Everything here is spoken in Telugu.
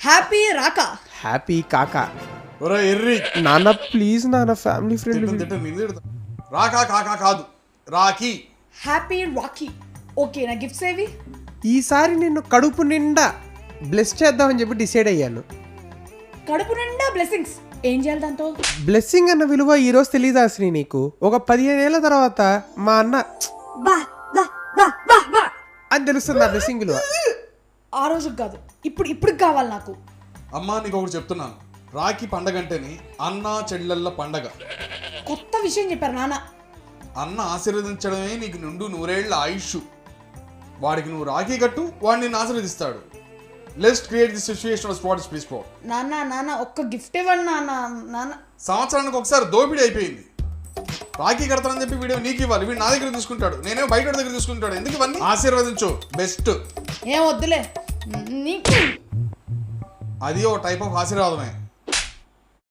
హ్యాపీ రాకా. హ్యాపీ కాకా. ఒరే ఎర్రి నాన్న ప్లీజ్ నాన్న, ఫ్యామిలీ ఫ్రెండ్. రాకా కాకా కాదు, రాఖీ. హ్యాపీ రాకీ. ఓకే, నా గిఫ్ట్స్ ఏవి? ఈసారి నిన్ను కడుపు నిండా బ్లెస్ చేద్దామని చెప్పి డిసైడ్ అయ్యాను. కడుపు నిండా బ్లెస్సింగ్స్. ఏం చేయాలి దాంతో? బ్లెస్సింగ్ అన్న విలువ ఈ రోజు తెలీదా శ్రీ నీకు? ఒక 15 ఏళ్ల తర్వాత మా అన్న అని తెలుస్తుంది ఆ బ్లెస్సింగ్ విలువ. ఆ రోజుకి కాదు, ఇప్పుడు కావాలి నాకు. అమ్మా నీకు ఒకటి చెప్తున్నాను, రాఖీ పండగ అంటేనే అన్న చెల్లెళ్ళ పండగ. కొత్త విషయం చెప్పారు నాన్న. అన్న ఆశీర్వదించడమే నీకు నిండు 100 ఏళ్ల ఆయుష్. వాడికి నువ్వు రాఖీ కట్టు, వాడిని నిన్ను ఆశీర్వదిస్తాడు. Let's create the situation of what is please for. నాన్న ఒక్క గిఫ్ట్ ఇవ్వండి నాన్న. సంవత్సరానికి ఒకసారి దోపిడీ అయిపోయింది. రాఖీ కడతానని చెప్పి వీడియో నీకు ఇవ్వాలి, వీడు నా దగ్గర తీసుకుంటాడు, నేనేమో బయట దగ్గర తీసుకుంటాడు. ఎందుకు ఇవన్నీ? ఆశీర్వదించు, బెస్ట్. ఏం వద్దులే నీకు. అది ఒక టైప్ ఆఫ్ ఆశీర్వాదమే.